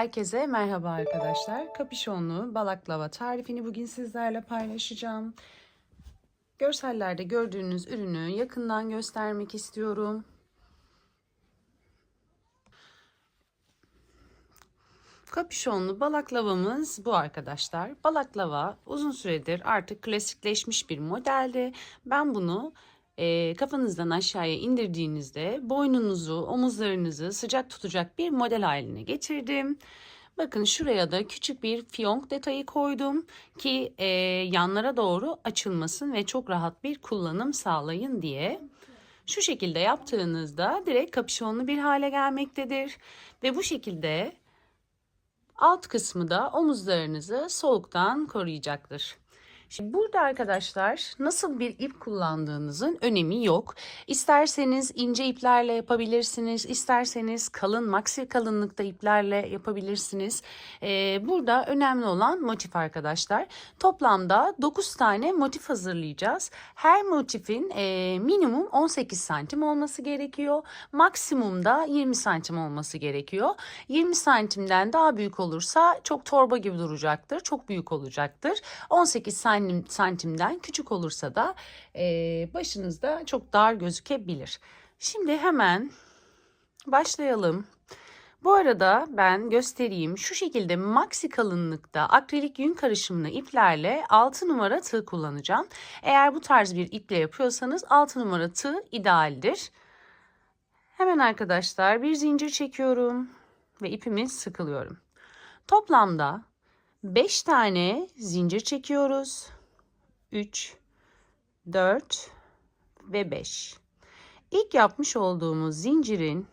Herkese merhaba arkadaşlar. Kapüşonlu balaklava tarifini bugün sizlerle paylaşacağım. Görsellerde gördüğünüz ürünü yakından göstermek istiyorum. Kapüşonlu balaklavamız bu arkadaşlar. Balaklava uzun süredir artık klasikleşmiş bir modeldi. Ben bunu kafanızdan aşağıya indirdiğinizde boynunuzu, omuzlarınızı sıcak tutacak bir model haline getirdim. Bakın şuraya da küçük bir fiyonk detayı koydum ki yanlara doğru açılmasın ve çok rahat bir kullanım sağlayın diye. Şu şekilde yaptığınızda direkt kapüşonlu bir hale gelmektedir ve bu şekilde alt kısmı da omuzlarınızı soğuktan koruyacaktır. Şimdi burada arkadaşlar nasıl bir ip kullandığınızın önemi yok. İsterseniz ince iplerle yapabilirsiniz, isterseniz kalın maxi kalınlıkta iplerle yapabilirsiniz. Burada önemli olan motif arkadaşlar. Toplamda 9 tane motif hazırlayacağız. Her motifin minimum 18 santim olması gerekiyor. Maksimum da 20 santim olması gerekiyor. 20 santimden daha büyük olursa çok torba gibi duracaktır, çok büyük olacaktır. 18 santimden küçük olursa da başınızda çok dar gözükebilir. Şimdi hemen başlayalım. Bu arada ben göstereyim. Şu şekilde maxi kalınlıkta akrilik yün karışımlı iplerle 6 numara tığ kullanacağım. Eğer bu tarz bir iple yapıyorsanız 6 numara tığ idealdir. Hemen arkadaşlar bir zincir çekiyorum ve ipimi sıkılıyorum. Toplamda 5 tane zincir çekiyoruz. 3, 4 ve 5. İlk yapmış olduğumuz zincirin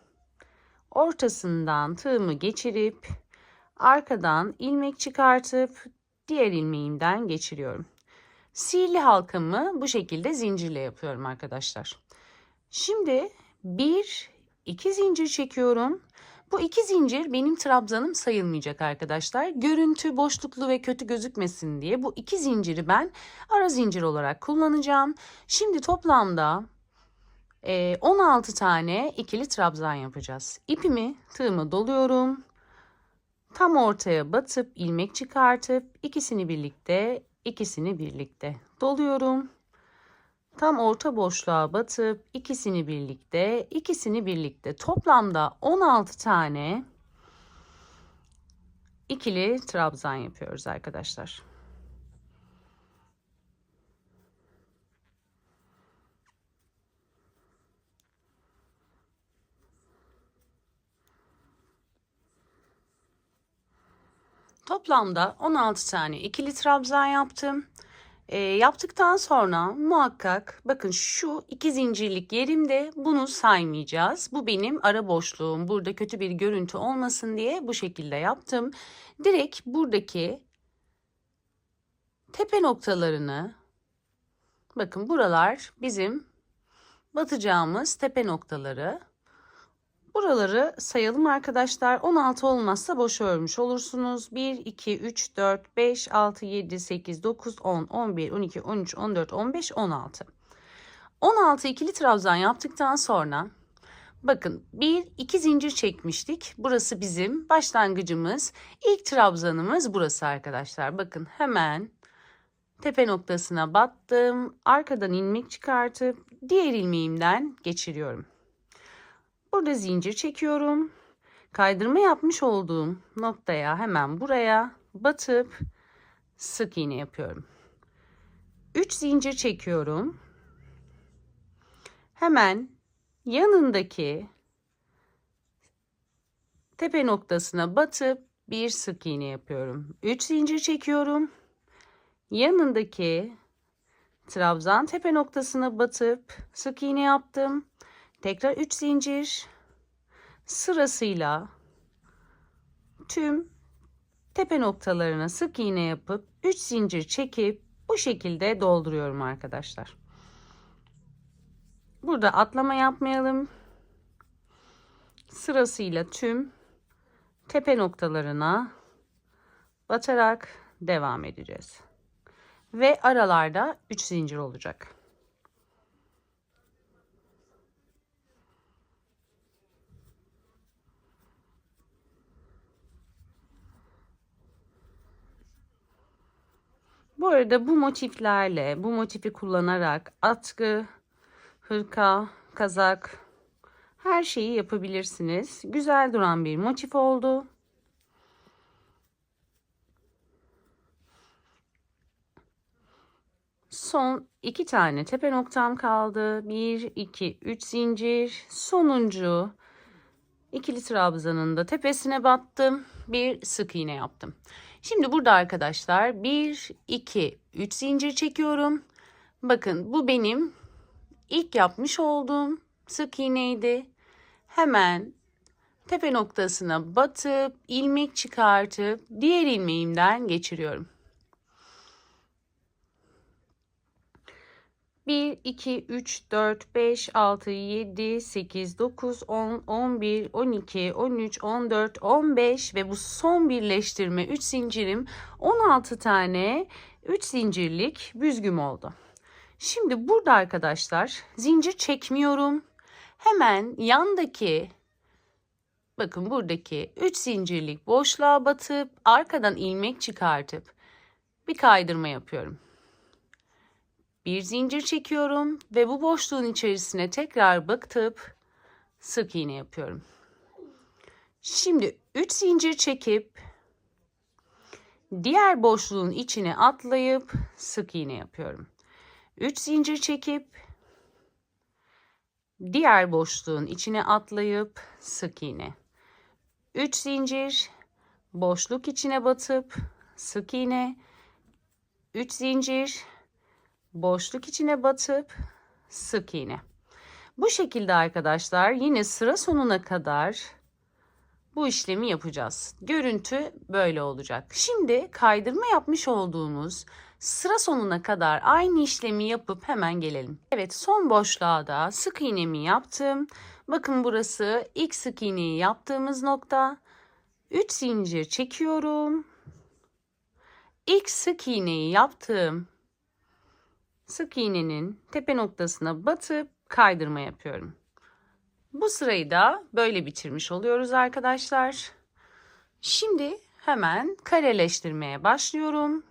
ortasından tığımı geçirip arkadan ilmek çıkartıp diğer ilmeğimden geçiriyorum. Sihirli halkamı bu şekilde zincirle yapıyorum arkadaşlar. Şimdi 2 zincir çekiyorum. Bu 2 zincir benim trabzanım sayılmayacak arkadaşlar. Görüntü boşluklu ve kötü gözükmesin diye bu 2 zinciri ben ara zincir olarak kullanacağım. Şimdi toplamda 16 tane ikili trabzan yapacağız. İpimi, tığımı doluyorum. Tam ortaya batıp ilmek çıkartıp ikisini birlikte doluyorum. Tam orta boşluğa batıp ikisini birlikte toplamda 16 tane ikili trabzan yapıyoruz arkadaşlar. Toplamda 16 tane ikili trabzan yaptım. Yaptıktan sonra muhakkak bakın şu 2 zincirlik yerimde bunu saymayacağız. Bu benim ara boşluğum. Burada kötü bir görüntü olmasın diye bu şekilde yaptım. Direkt buradaki tepe noktalarını bakın buralar bizim batacağımız tepe noktaları. Buraları sayalım arkadaşlar. 16 olmazsa boş örmüş olursunuz. 1, 2, 3, 4, 5, 6, 7, 8, 9, 10, 11, 12, 13, 14, 15, 16. 16 ikili trabzan yaptıktan sonra bakın 2 zincir çekmiştik. Burası bizim başlangıcımız. İlk trabzanımız burası arkadaşlar. Bakın hemen tepe noktasına battım. Arkadan ilmek çıkartıp diğer ilmeğimden geçiriyorum. Burada zincir çekiyorum. Kaydırma yapmış olduğum noktaya hemen buraya batıp sık iğne yapıyorum. 3 zincir çekiyorum. Hemen yanındaki tepe noktasına batıp bir sık iğne yapıyorum. 3 zincir çekiyorum. Yanındaki trabzan tepe noktasına batıp sık iğne yaptım. Tekrar 3 zincir sırasıyla tüm tepe noktalarına sık iğne yapıp 3 zincir çekip bu şekilde dolduruyorum arkadaşlar. Burada atlama yapmayalım. Sırasıyla tüm tepe noktalarına batarak devam edeceğiz. Ve aralarda 3 zincir olacak. Bu arada bu motiflerle, bu motifi kullanarak atkı, hırka, kazak, her şeyi yapabilirsiniz. Güzel duran bir motif oldu. Son 2 tane tepe noktam kaldı. 1, 2, 3 zincir. Sonuncu ikili trabzanın da tepesine battım. Bir sık iğne yaptım. Şimdi burada arkadaşlar 1, 2, 3 zincir çekiyorum. Bakın bu benim ilk yapmış olduğum sık iğneydi. Hemen tepe noktasına batıp ilmek çıkartıp diğer ilmeğimden geçiriyorum. 1, 2, 3, 4, 5, 6, 7, 8, 9, 10, 11, 12, 13, 14, 15 ve bu son birleştirme 3 zincirim 16 tane 3 zincirlik büzgüm oldu. Şimdi burada arkadaşlar zincir çekmiyorum. Hemen yandaki, bakın buradaki 3 zincirlik boşluğa batıp arkadan ilmek çıkartıp bir kaydırma yapıyorum. Bir zincir çekiyorum ve bu boşluğun içerisine tekrar batıp sık iğne yapıyorum. Şimdi 3 zincir çekip diğer boşluğun içine atlayıp sık iğne yapıyorum. 3 zincir çekip diğer boşluğun içine atlayıp sık iğne. 3 zincir, boşluk içine batıp sık iğne. 3 zincir, boşluk içine batıp sık iğne. Bu şekilde arkadaşlar yine sıra sonuna kadar bu işlemi yapacağız. Görüntü böyle olacak. Şimdi kaydırma yapmış olduğumuz sıra sonuna kadar aynı işlemi yapıp hemen gelelim. Evet, son boşluğa da sık iğnemi yaptım. Bakın burası ilk sık iğneyi yaptığımız nokta. 3 zincir çekiyorum. İlk sık iğneyi yaptığım sık iğnenin tepe noktasına batıp kaydırma yapıyorum. Bu sırayı da böyle bitirmiş oluyoruz arkadaşlar. Şimdi hemen kareleştirmeye başlıyorum.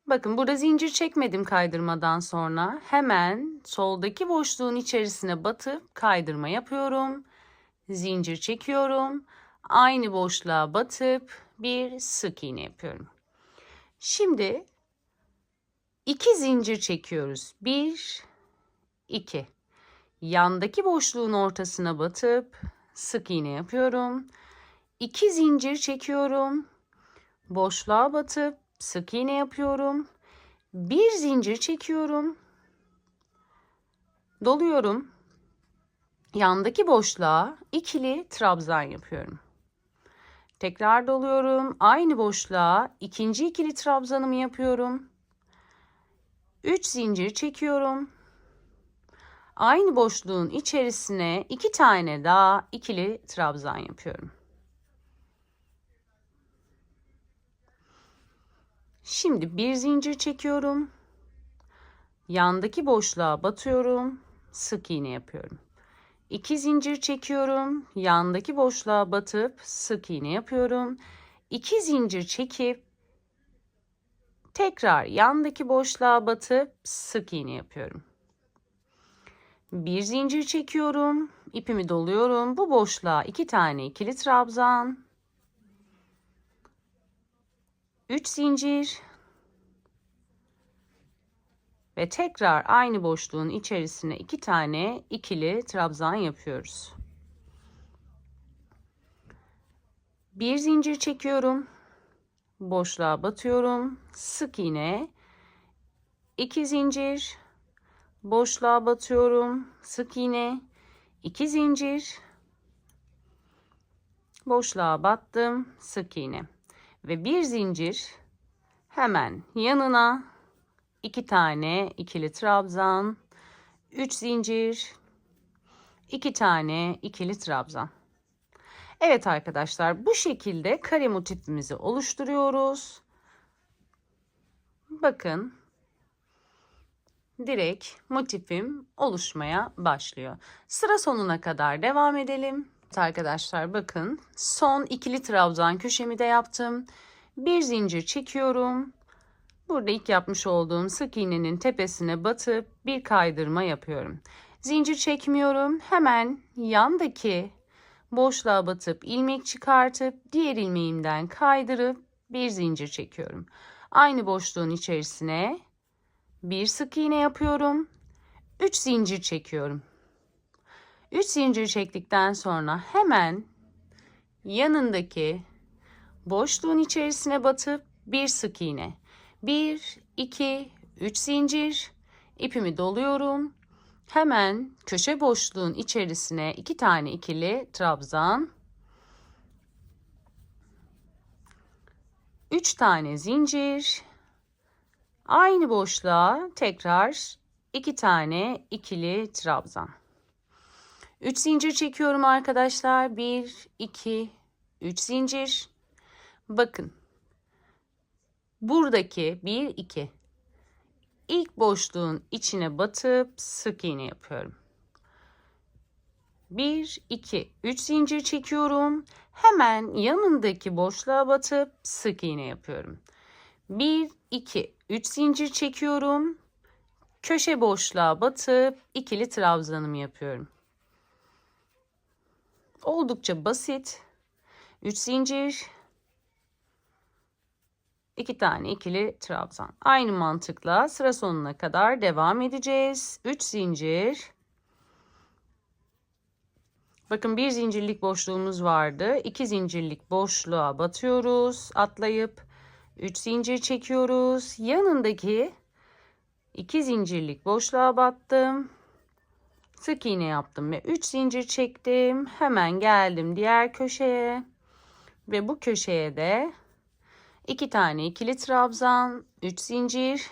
Bakın burada zincir çekmedim kaydırmadan sonra. Hemen soldaki boşluğun içerisine batıp kaydırma yapıyorum. Zincir çekiyorum. Aynı boşluğa batıp bir sık iğne yapıyorum. Şimdi 2 zincir çekiyoruz. 1, 2. Yandaki boşluğun ortasına batıp sık iğne yapıyorum. 2 zincir çekiyorum. Boşluğa batıp sık iğne yapıyorum. 1 zincir çekiyorum. Doluyorum. Yandaki boşluğa ikili trabzan yapıyorum. Tekrar doluyorum. Aynı boşluğa ikinci ikili trabzanımı yapıyorum. 3 zincir çekiyorum. Aynı boşluğun içerisine 2 tane daha ikili trabzan yapıyorum. Şimdi bir zincir çekiyorum. Yandaki boşluğa batıyorum. Sık iğne yapıyorum. 2 zincir çekiyorum. Yandaki boşluğa batıp sık iğne yapıyorum. 2 zincir çekip tekrar yandaki boşluğa batıp sık iğne yapıyorum. Bir zincir çekiyorum. İpimi doluyorum. Bu boşluğa 2 tane ikili trabzan. 3 zincir. Ve tekrar aynı boşluğun içerisine 2 tane ikili trabzan yapıyoruz. Bir zincir çekiyorum. Boşluğa batıyorum. Sık iğne. 2 zincir. Boşluğa batıyorum. Sık iğne. 2 zincir. Boşluğa battım. Sık iğne. Ve bir zincir. Hemen yanına 2 tane ikili trabzan. 3 zincir. 2 tane ikili trabzan. Evet arkadaşlar, bu şekilde kare motifimizi oluşturuyoruz. Bakın, direkt motifim oluşmaya başlıyor. Sıra sonuna kadar devam edelim. Evet arkadaşlar, bakın son ikili trabzan köşemi de yaptım. Bir zincir çekiyorum. Burada ilk yapmış olduğum sık iğnenin tepesine batıp bir kaydırma yapıyorum. Zincir çekmiyorum. Hemen yandaki boşluğa batıp ilmek çıkartıp diğer ilmeğimden kaydırıp bir zincir çekiyorum. Aynı boşluğun içerisine bir sık iğne yapıyorum. 3 zincir çekiyorum. 3 zincir çektikten sonra hemen yanındaki boşluğun içerisine batıp bir sık iğne. 1, 2, 3 zincir. İpimi doluyorum. Hemen köşe boşluğun içerisine 2 tane ikili trabzan. 3 tane zincir. Aynı boşluğa tekrar 2 tane ikili trabzan. 3 zincir çekiyorum arkadaşlar. 1, 2, 3 zincir. Bakın. Buradaki 1, 2. İlk boşluğun içine batıp sık iğne yapıyorum. 1, 2, 3 zincir çekiyorum. Hemen yanındaki boşluğa batıp sık iğne yapıyorum. 1, 2, 3 zincir çekiyorum. Köşe boşluğa batıp ikili trabzanımı yapıyorum. Oldukça basit. 3 zincir, 2 tane ikili trabzan. Aynı mantıkla sıra sonuna kadar devam edeceğiz. 3 zincir. Bakın bir zincirlik boşluğumuz vardı. 2 zincirlik boşluğa batıyoruz. Atlayıp 3 zincir çekiyoruz. Yanındaki 2 zincirlik boşluğa battım. Sık iğne yaptım ve 3 zincir çektim. Hemen geldim diğer köşeye. Ve bu köşeye de 2 tane ikili trabzan, 3 zincir,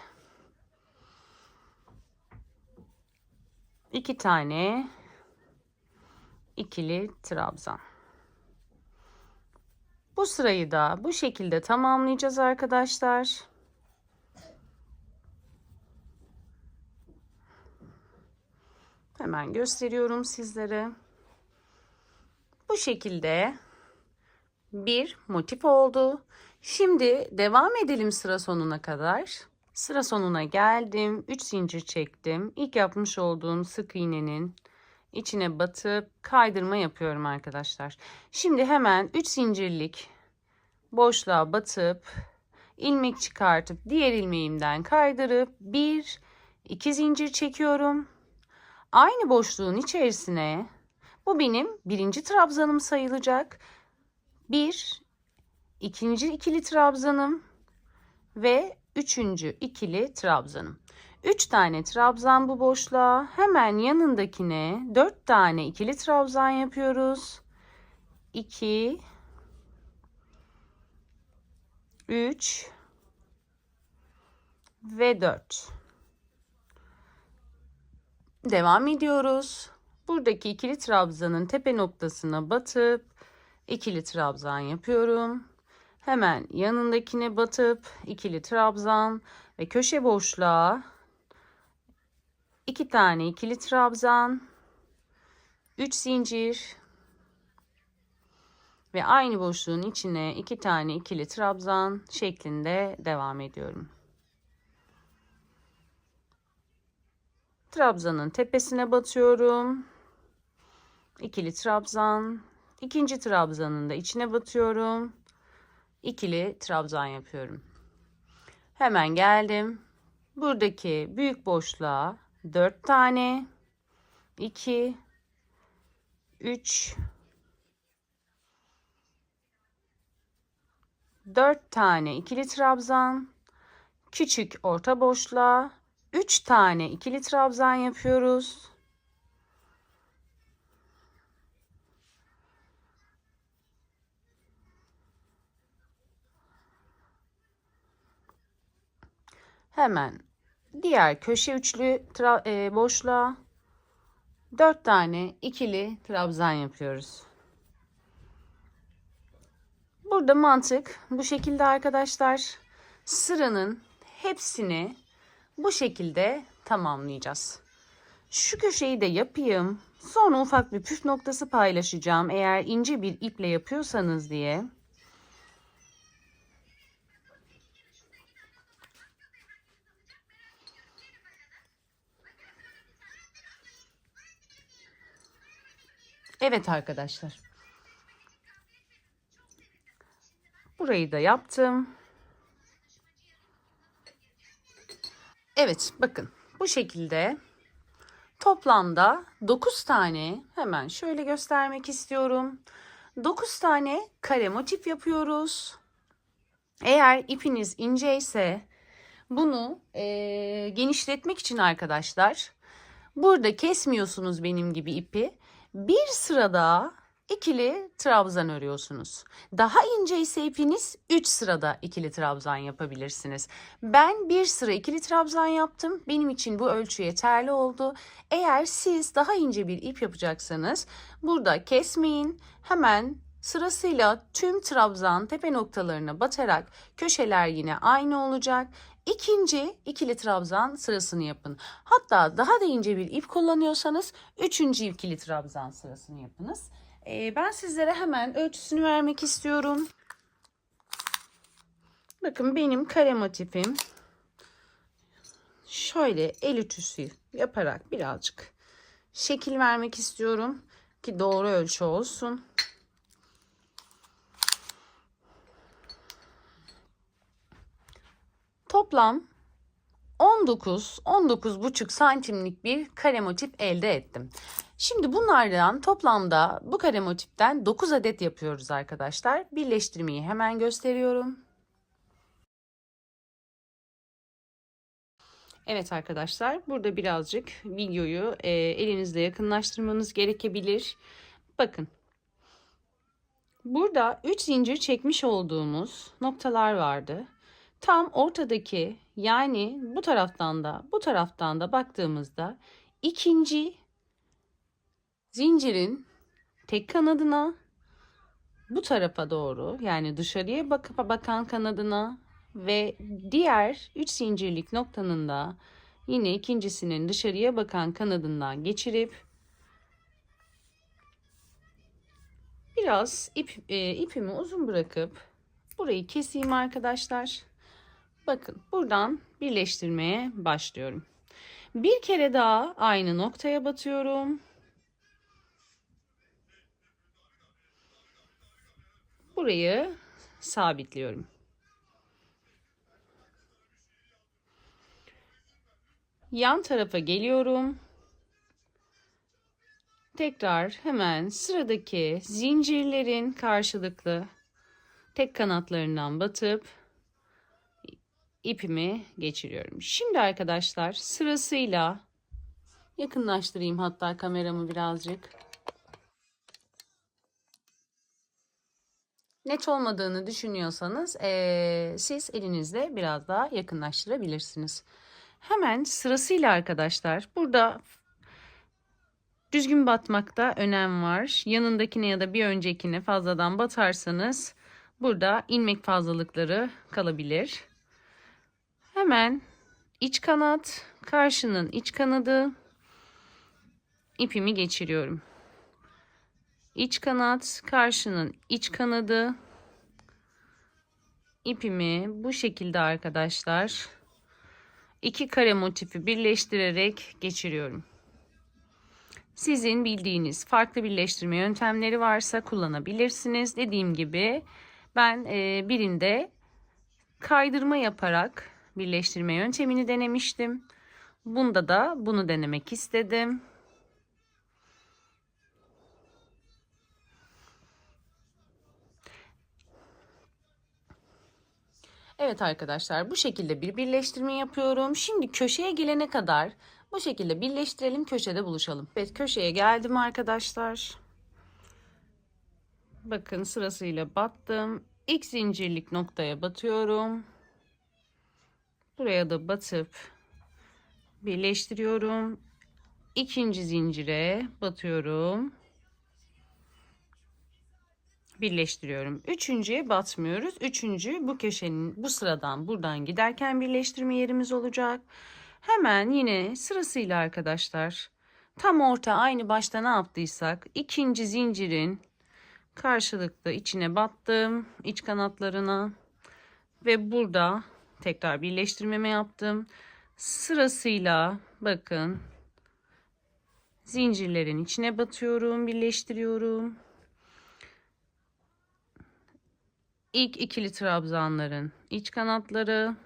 2 tane ikili trabzan. Bu sırayı da bu şekilde tamamlayacağız arkadaşlar. Hemen gösteriyorum sizlere. Bu şekilde bir motif oldu. Şimdi devam edelim sıra sonuna kadar. Sıra sonuna geldim. 3 zincir çektim. İlk yapmış olduğum sık iğnenin içine batıp kaydırma yapıyorum arkadaşlar. Şimdi hemen 3 zincirlik boşluğa batıp ilmek çıkartıp diğer ilmeğimden kaydırıp 1, 2 zincir çekiyorum. Aynı boşluğun içerisine bu benim birinci trabzanım sayılacak. 1, ikinci ikili trabzanım ve üçüncü ikili trabzanım. 3 tane trabzan bu boşluğa. Hemen yanındakine 4 tane ikili trabzan yapıyoruz. 2, 3 ve 4. Devam ediyoruz. Buradaki ikili trabzanın tepe noktasına batıp ikili trabzan yapıyorum. Hemen yanındakine batıp ikili trabzan ve köşe boşluğa 2 tane ikili trabzan, 3 zincir ve aynı boşluğun içine 2 tane ikili trabzan şeklinde devam ediyorum. Trabzanın tepesine batıyorum. İkili trabzan, ikinci trabzanın da içine batıyorum. İkili trabzan yapıyorum. Hemen geldim. Buradaki büyük boşluğa 4 tane, 2, 3, 4 tane ikili trabzan, küçük orta boşluğa 3 tane ikili trabzan yapıyoruz. Hemen diğer köşe üçlü boşluğa 4 tane ikili trabzan yapıyoruz. Burada mantık bu şekilde arkadaşlar. Sıranın hepsini bu şekilde tamamlayacağız. Şu köşeyi de yapayım. Sonra ufak bir püf noktası paylaşacağım. Eğer ince bir iple yapıyorsanız diye. Evet arkadaşlar. Burayı da yaptım. Evet, bakın bu şekilde toplamda 9 tane, hemen şöyle göstermek istiyorum. 9 tane kare motif yapıyoruz. Eğer ipiniz ince ise bunu genişletmek için arkadaşlar, burada kesmiyorsunuz benim gibi ipi. Bir sırada ikili trabzan örüyorsunuz. Daha ince ise ipiniz 3 sırada ikili trabzan yapabilirsiniz. Ben bir sıra ikili trabzan yaptım. Benim için bu ölçü yeterli oldu. Eğer siz daha ince bir ip yapacaksanız burada kesmeyin. Hemen sırasıyla tüm trabzan tepe noktalarına batarak köşeler yine aynı olacak. İkinci ikili trabzan sırasını yapın. Hatta daha da ince bir ip kullanıyorsanız üçüncü ikili trabzan sırasını yapınız. Ben sizlere hemen ölçüsünü vermek istiyorum. Bakın benim kare motifim. Şöyle el ütüsü yaparak birazcık şekil vermek istiyorum ki doğru ölçü olsun. Toplam 19-19,5 santimlik bir kare motif elde ettim. Şimdi bunlardan toplamda bu kare motiften 9 adet yapıyoruz arkadaşlar. Birleştirmeyi hemen gösteriyorum. Evet arkadaşlar, burada birazcık videoyu elinizle yakınlaştırmanız gerekebilir. Bakın. Burada 3 zincir çekmiş olduğumuz noktalar vardı. Tam ortadaki, yani bu taraftan da baktığımızda ikinci zincirin tek kanadına, bu tarafa doğru, yani dışarıya bakan kanadına ve diğer 3 zincirlik noktanın da yine ikincisinin dışarıya bakan kanadından geçirip biraz ipimi uzun bırakıp burayı keseyim arkadaşlar. Bakın, buradan birleştirmeye başlıyorum. Bir kere daha aynı noktaya batıyorum. Burayı sabitliyorum. Yan tarafa geliyorum. Tekrar hemen sıradaki zincirlerin karşılıklı tek kanatlarından batıp ipimi geçiriyorum. Şimdi arkadaşlar sırasıyla yakınlaştırayım hatta kameramı birazcık. Net olmadığını düşünüyorsanız siz elinizle biraz daha yakınlaştırabilirsiniz. Hemen sırasıyla arkadaşlar burada düzgün batmakta önem var. Yanındakine ya da bir öncekine fazladan batarsanız burada ilmek fazlalıkları kalabilir. Hemen iç kanat, karşının iç kanadı, ipimi geçiriyorum. İç kanat, karşının iç kanadı, ipimi bu şekilde arkadaşlar iki kare motifi birleştirerek geçiriyorum. Sizin bildiğiniz farklı birleştirme yöntemleri varsa kullanabilirsiniz. Dediğim gibi ben birinde kaydırma yaparak birleştirme yöntemini denemiştim. Bunda da bunu denemek istedim. Evet arkadaşlar, bu şekilde bir birleştirme yapıyorum. Şimdi köşeye gelene kadar bu şekilde birleştirelim, köşede buluşalım. Evet, köşeye geldim arkadaşlar. Bakın sırasıyla battım. İlk zincirlik noktaya batıyorum. Buraya da batıp birleştiriyorum. İkinci zincire batıyorum. Birleştiriyorum. Üçüncüye batmıyoruz. Üçüncü bu köşenin bu sıradan buradan giderken birleştirme yerimiz olacak. Hemen yine sırasıyla arkadaşlar tam orta aynı başta ne yaptıysak ikinci zincirin karşılıklı içine battım, iç kanatlarına ve burada tekrar birleştirmeme yaptım. Sırasıyla bakın Zincirlerin içine batıyorum, birleştiriyorum. İlk ikili trabzanların iç kanatları.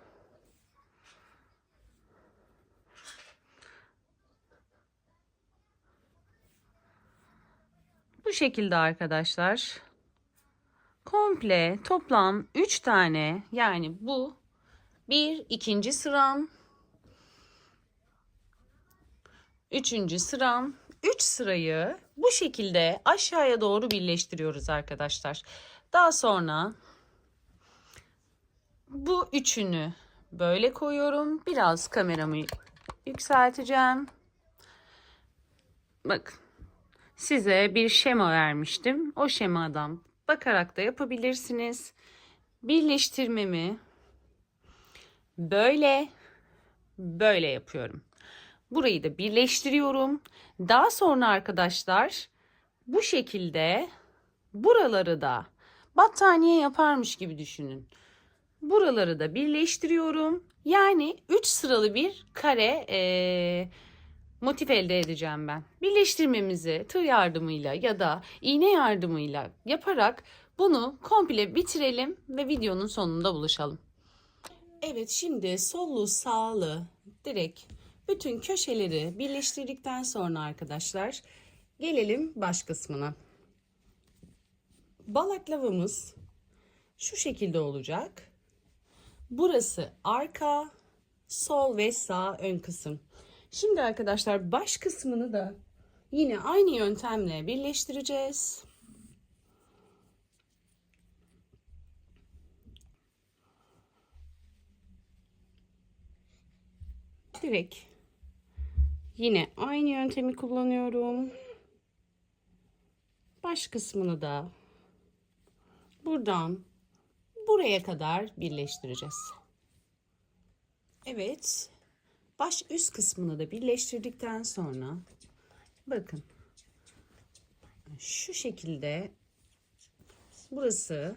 Bu şekilde arkadaşlar. Komple toplam 3 tane, yani bu bir ikinci sıram, üçüncü sıram, 3 sırayı bu şekilde aşağıya doğru birleştiriyoruz arkadaşlar. Daha sonra bu üçünü böyle koyuyorum. Biraz kameramı yükselteceğim. Bakın, size bir şema vermiştim. O şemadan bakarak da yapabilirsiniz. Birleştirmemi böyle yapıyorum. Burayı da birleştiriyorum. Daha sonra arkadaşlar bu şekilde buraları da battaniye yaparmış gibi düşünün. Buraları da birleştiriyorum. Yani 3 sıralı bir kare motif elde edeceğim ben. Birleştirmemizi tığ yardımıyla ya da iğne yardımıyla yaparak bunu komple bitirelim ve videonun sonunda buluşalım. Evet, şimdi sollu sağlı direkt bütün köşeleri birleştirdikten sonra arkadaşlar gelelim baş kısmına. Balaklavamız şu şekilde olacak. Burası arka, sol ve sağ ön kısım. Şimdi arkadaşlar baş kısmını da yine aynı yöntemle birleştireceğiz. Direkt yine aynı yöntemi kullanıyorum. Baş kısmını da buradan buraya kadar birleştireceğiz. Evet, baş üst kısmını da birleştirdikten sonra bakın şu şekilde burası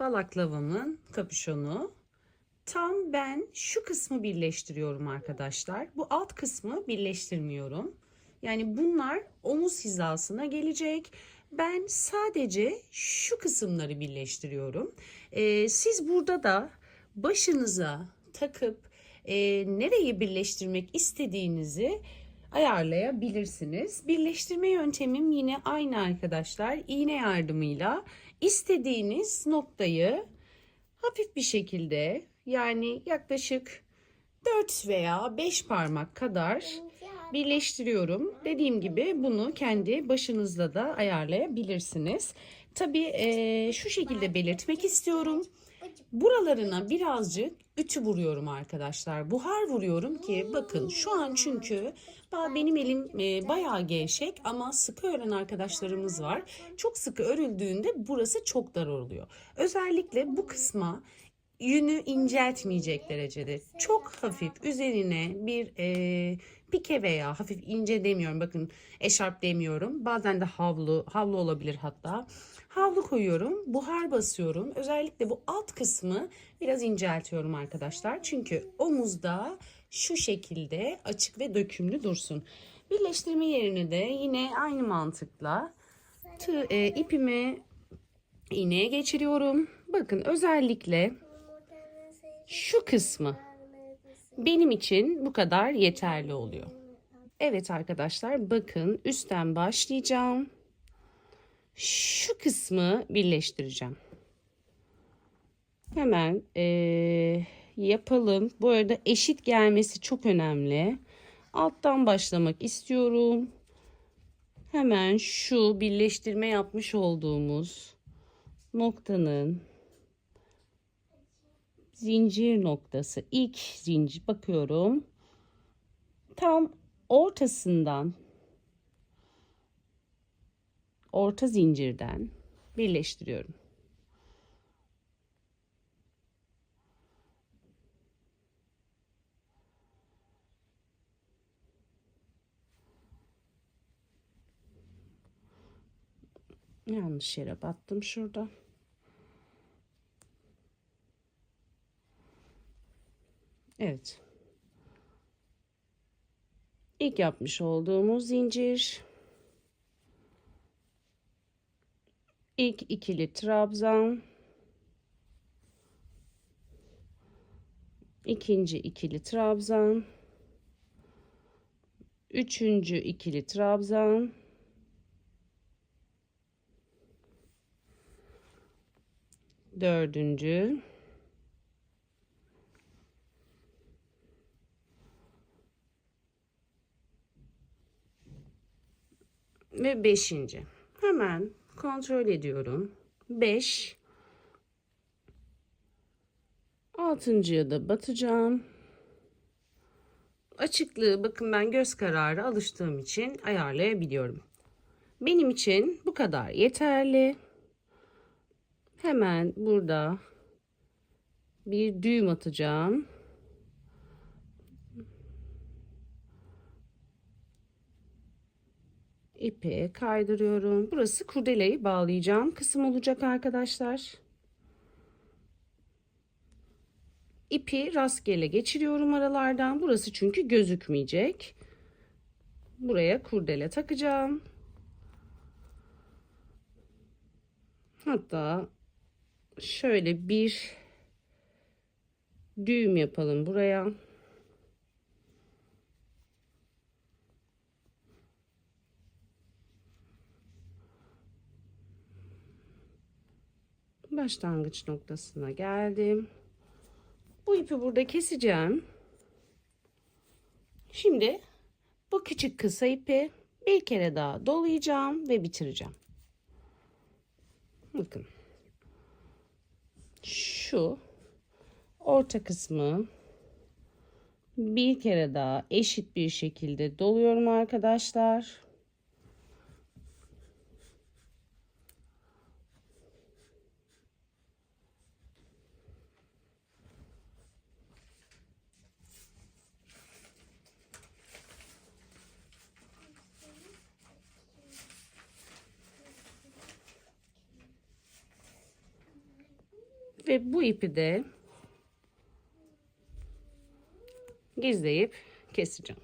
balaklavamın kapüşonu. Tam ben şu kısmı birleştiriyorum arkadaşlar. Bu alt kısmı birleştirmiyorum. Yani bunlar omuz hizasına gelecek. Ben sadece şu kısımları birleştiriyorum. Siz burada da başınıza takıp nereyi birleştirmek istediğinizi ayarlayabilirsiniz. Birleştirme yöntemim yine aynı arkadaşlar. İğne yardımıyla istediğiniz noktayı hafif bir şekilde, yani yaklaşık 4 veya 5 parmak kadar birleştiriyorum. Dediğim gibi bunu kendi başınızda da ayarlayabilirsiniz. Tabii şu şekilde belirtmek istiyorum. Buralarına birazcık ütü vuruyorum arkadaşlar. Buhar vuruyorum ki bakın şu an, çünkü benim elim bayağı gevşek ama sıkı ören arkadaşlarımız var. Çok sıkı örüldüğünde burası çok dar oluyor. Özellikle bu kısma yünü inceltmeyecek derecede çok hafif üzerine bir pike veya hafif ince demiyorum, bakın eşarp demiyorum, bazen de havlu olabilir, hatta havlu koyuyorum, buhar basıyorum. Özellikle bu alt kısmı biraz inceltiyorum arkadaşlar, çünkü omuzda şu şekilde açık ve dökümlü dursun. Birleştirme yerini de yine aynı mantıkla ipimi iğneye geçiriyorum. Bakın özellikle şu kısmı benim için bu kadar yeterli oluyor. Evet arkadaşlar, bakın üstten başlayacağım. Şu kısmı birleştireceğim. Hemen yapalım. Bu arada eşit gelmesi çok önemli. Alttan başlamak istiyorum. Hemen şu birleştirme yapmış olduğumuz noktanın zincir noktası, ilk zincir, bakıyorum. Tam ortasından, orta zincirden birleştiriyorum. Yanlış yere battım şurada. Evet. İlk yapmış olduğumuz zincir, ilk ikili trabzan, ikinci ikili trabzan, üçüncü ikili trabzan, dördüncü ve beşinci. Hemen kontrol ediyorum. 5, altıncıya da batacağım. Açıklığı bakın, ben göz kararı alıştığım için ayarlayabiliyorum. Benim için bu kadar yeterli. Hemen burada bir düğüm atacağım. İpi kaydırıyorum. Burası kurdelayı bağlayacağım kısım olacak arkadaşlar. İpi rastgele geçiriyorum aralardan. Burası çünkü gözükmeyecek. Buraya kurdele takacağım. Hatta şöyle bir düğüm yapalım buraya. Başlangıç noktasına geldim. Bu ipi burada keseceğim. Şimdi bu küçük kısa ipi bir kere daha dolayacağım ve bitireceğim. Bakın. Şu orta kısmı bir kere daha eşit bir şekilde doluyorum arkadaşlar. Ve bu ipi de gizleyip keseceğim.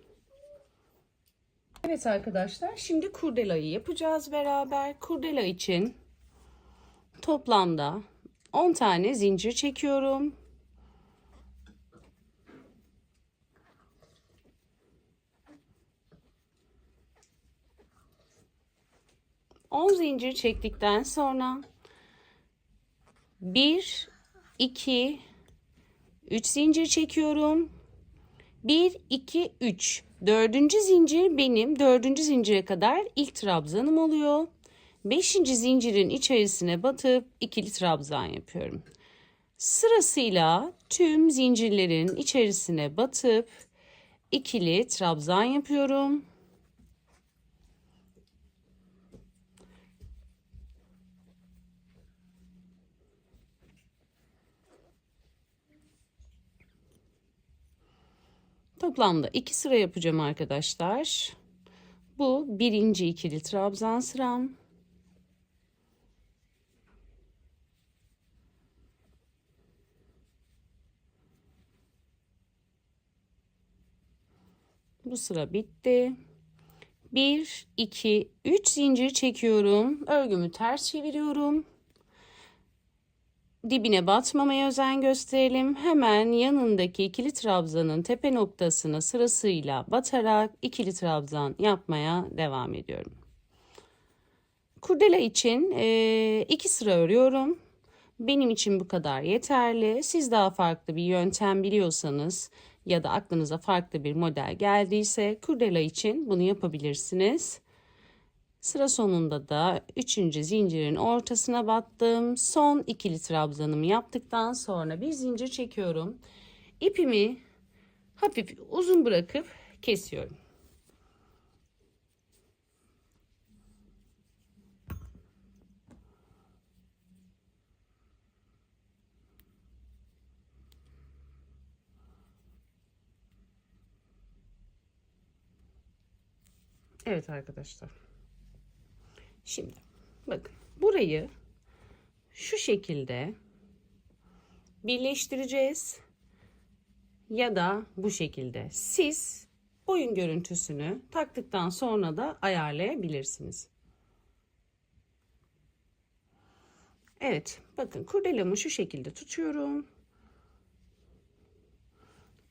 Evet arkadaşlar, şimdi kurdelayı yapacağız beraber. Kurdela için toplamda 10 tane zincir çekiyorum. On zincir çektikten sonra 1, 2, 3 zincir çekiyorum. 1, 2, 3. Dördüncü zincir benim dördüncü zincire kadar ilk trabzanım oluyor. Beşinci zincirin içerisine batıp ikili trabzan yapıyorum. Sırasıyla tüm zincirlerin içerisine batıp ikili trabzan yapıyorum. Toplamda 2 sıra yapacağım arkadaşlar. Bu birinci ikili trabzan sıram. Bu sıra bitti. 1, 2, 3 zincir çekiyorum. Örgümü ters çeviriyorum. Dibine batmamaya özen gösterelim. Hemen yanındaki ikili trabzanın tepe noktasına sırasıyla batarak ikili trabzan yapmaya devam ediyorum. Kurdela için 2 sıra örüyorum. Benim için bu kadar yeterli. Siz daha farklı bir yöntem biliyorsanız ya da aklınıza farklı bir model geldiyse kurdela için bunu yapabilirsiniz. Sıra sonunda da 3. zincirin ortasına battım. Son ikili trabzanımı yaptıktan sonra bir zincir çekiyorum. İpimi hafif uzun bırakıp kesiyorum. Evet arkadaşlar. Şimdi bakın, burayı şu şekilde birleştireceğiz ya da bu şekilde. Siz boyun görüntüsünü taktıktan sonra da ayarlayabilirsiniz. Evet, bakın kurdelamı şu şekilde tutuyorum.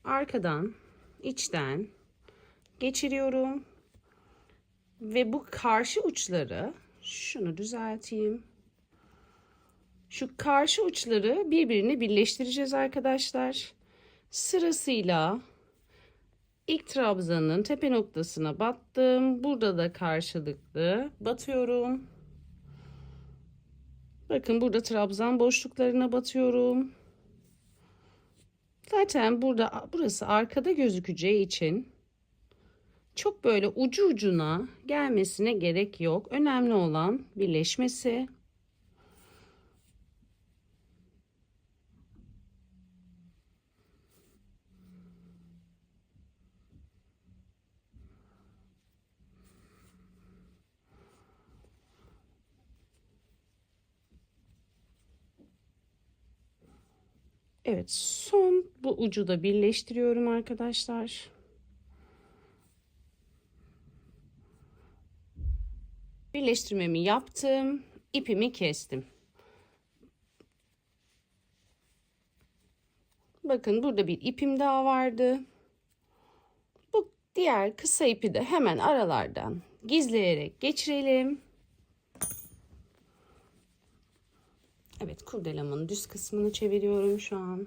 Arkadan, içten geçiriyorum. Ve bu karşı uçları, şunu düzelteyim. Şu karşı uçları birbirine birleştireceğiz arkadaşlar. Sırasıyla ilk trabzanın tepe noktasına battım. Burada da karşılıklı batıyorum. Bakın burada trabzan boşluklarına batıyorum. Zaten burası arkada gözükeceği için çok böyle ucu ucuna gelmesine gerek yok. Önemli olan birleşmesi. Evet, son bu ucu da birleştiriyorum arkadaşlar. Birleştirmemi yaptım. İpimi kestim. Bakın burada bir ipim daha vardı. Bu diğer kısa ipi de hemen aralardan gizleyerek geçirelim. Evet, kurdelamın düz kısmını çeviriyorum şu an.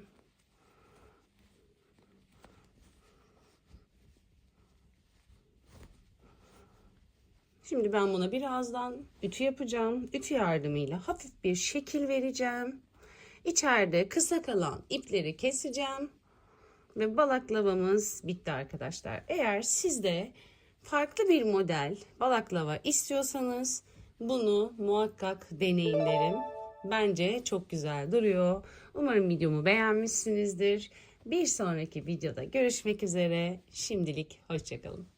Şimdi ben buna birazdan ütü yapacağım. Ütü yardımıyla hafif bir şekil vereceğim. İçeride kısa kalan ipleri keseceğim. Ve balaklavamız bitti arkadaşlar. Eğer siz de farklı bir model balaklava istiyorsanız bunu muhakkak deneyin derim. Bence çok güzel duruyor. Umarım videomu beğenmişsinizdir. Bir sonraki videoda görüşmek üzere. Şimdilik hoşça kalın.